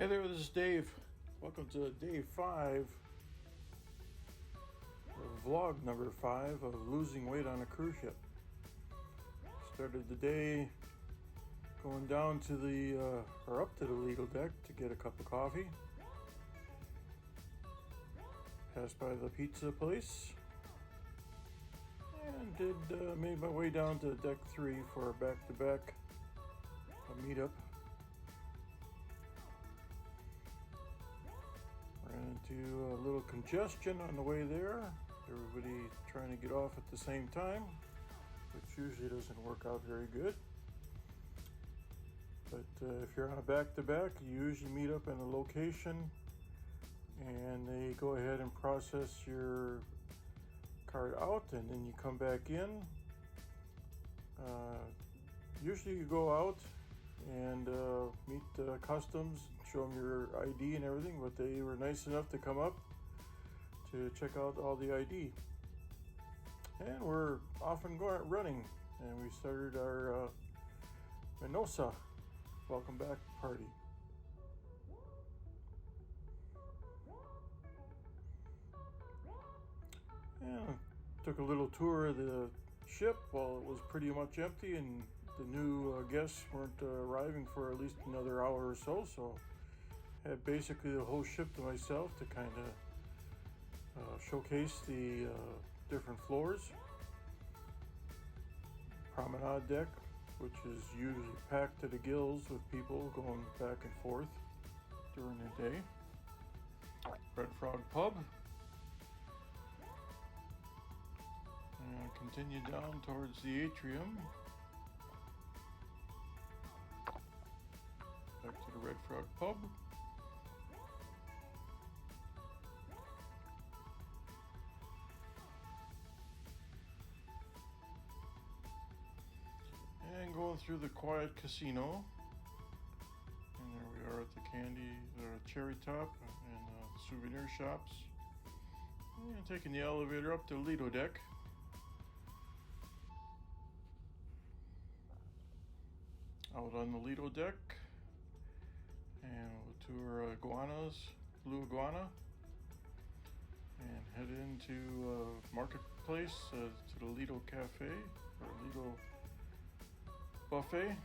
Hey there, this is Dave. Welcome to day 5, vlog number 5 of losing weight on a cruise ship. Started the day going down to up to the Lido deck to get a cup of coffee. Passed by the pizza place and made my way down to deck 3 for a back-to-back meetup. Ran into a little congestion on the way there. Everybody trying to get off at the same time, which usually doesn't work out very good. But if you're on a back-to-back, you usually meet up in a location and they go ahead and process your card out, and then you come back in. Usually you go out and meet customs, show them your ID and everything, but they were nice enough to come up to check out all the ID. And we're off and running, and we started our Minosa welcome back party. And took a little tour of the ship while it was pretty much empty and the new guests weren't arriving for at least another hour or so had basically the whole ship to myself to kind of showcase the different floors. Promenade deck, which is usually packed to the gills with people going back and forth during the day. Red Frog Pub. And continue down towards the atrium. Back to the Red Frog Pub. And going through the quiet casino. And there we are at the Cherry Top and souvenir shops. And taking the elevator up to the Lido deck. Out on the Lido deck. And we'll tour Blue Iguana, and head into Marketplace to the Lido Cafe, or Lido Buffet.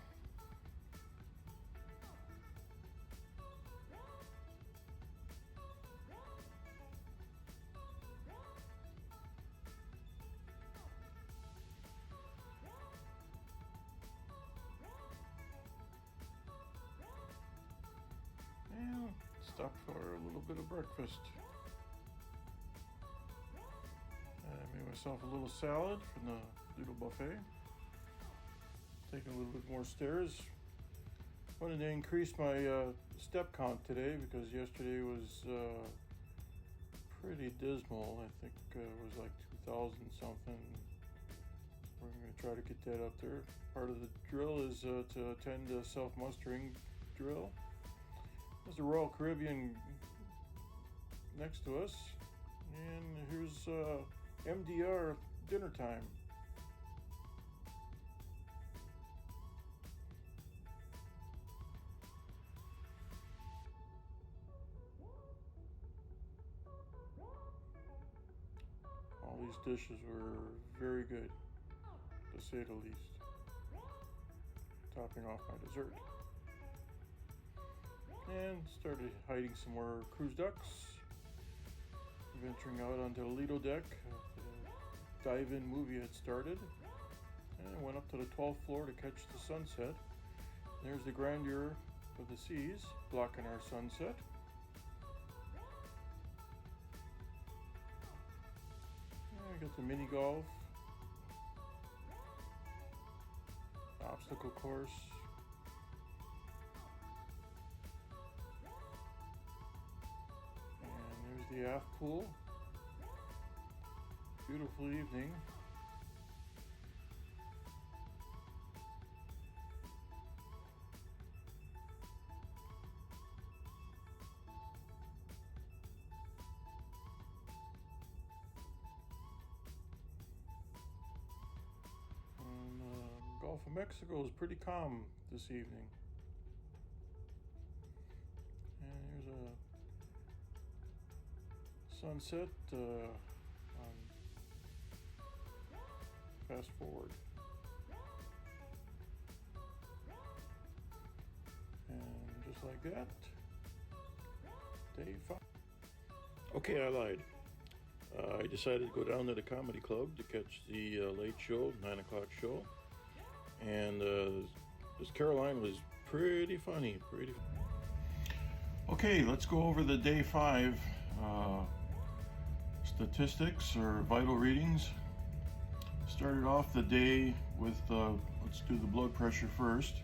And stop for a little bit of breakfast. I made myself a little salad from the Lido Buffet. Taking a little bit more stairs. Wanted to increase my step count today because yesterday was pretty dismal. I think it was like 2,000 something. We're going to try to get that up there. Part of the drill is to attend a self-mustering drill. There's the Royal Caribbean next to us, and here's MDR dinner time. All these dishes were very good, to say the least. Topping off my dessert. And started hiding some more cruise ducks. Venturing out onto the Lido deck. The dive-in movie had started. And went up to the 12th floor to catch the sunset. There's the grandeur of the seas blocking our sunset. And I got the mini golf. Obstacle course. The aft pool. Beautiful evening. And Gulf of Mexico is pretty calm this evening. There's a sunset on fast forward. And just like that, day 5. Okay, I lied. I decided to go down to the comedy club to catch the late show, 9 o'clock show. And this Caroline was pretty funny, Okay, let's go over the day 5 statistics or vital readings. Started off the day with, let's do the blood pressure first.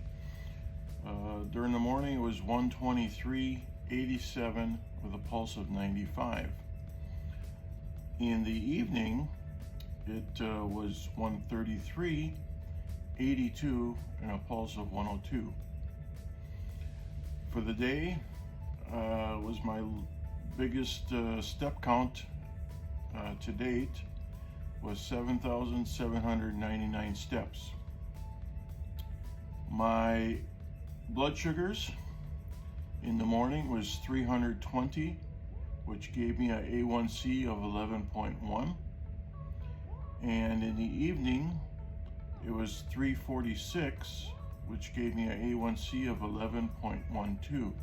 During the morning it was 123/87 with a pulse of 95. In the evening it was 133/82 and a pulse of 102. For the day was my biggest step count to date was 7,799 steps. My blood sugars in the morning was 320, which gave me a A1C of 11.1. And in the evening, it was 346, which gave me a A1C of 11.12.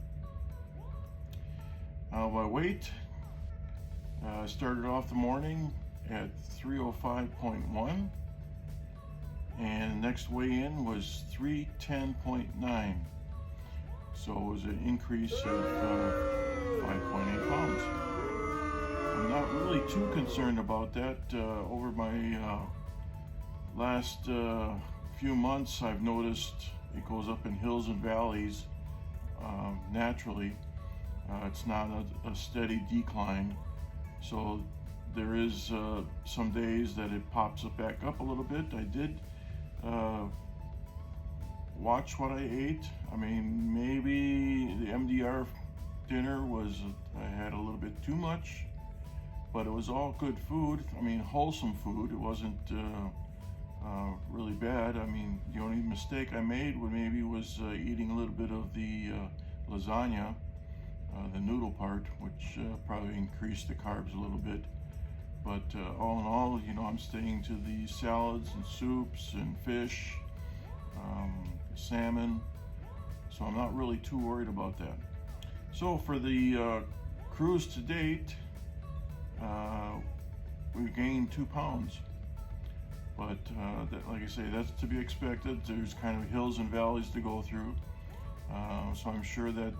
My weight started off the morning at 305.1, and next weigh-in was 310.9. So it was an increase of 5.8 pounds. I'm not really too concerned about that. Over my last few months, I've noticed it goes up in hills and valleys naturally. It's not a steady decline. So there is some days that it pops it back up a little bit. I did watch what I ate. I mean, maybe the MDR dinner was, I had a little bit too much, but it was all good food. I mean, wholesome food. It wasn't really bad. I mean, the only mistake I made was eating a little bit of the lasagna, the noodle part, which probably increased the carbs a little bit. But all in all, you know, I'm staying to the salads and soups and fish, salmon, so I'm not really too worried about that. So for the cruise to date, we gained 2 pounds, but that, like I say, that's to be expected. There's kind of hills and valleys to go through, so I'm sure that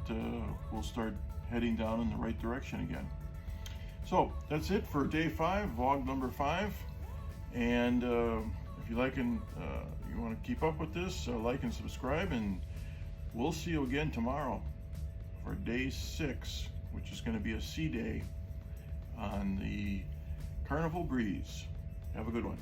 we'll start heading down in the right direction again. So that's it for day 5, vlog number 5. And if you like and you want to keep up with this, like and subscribe, and we'll see you again tomorrow for day 6, which is going to be a sea day on the Carnival Breeze. Have a good one.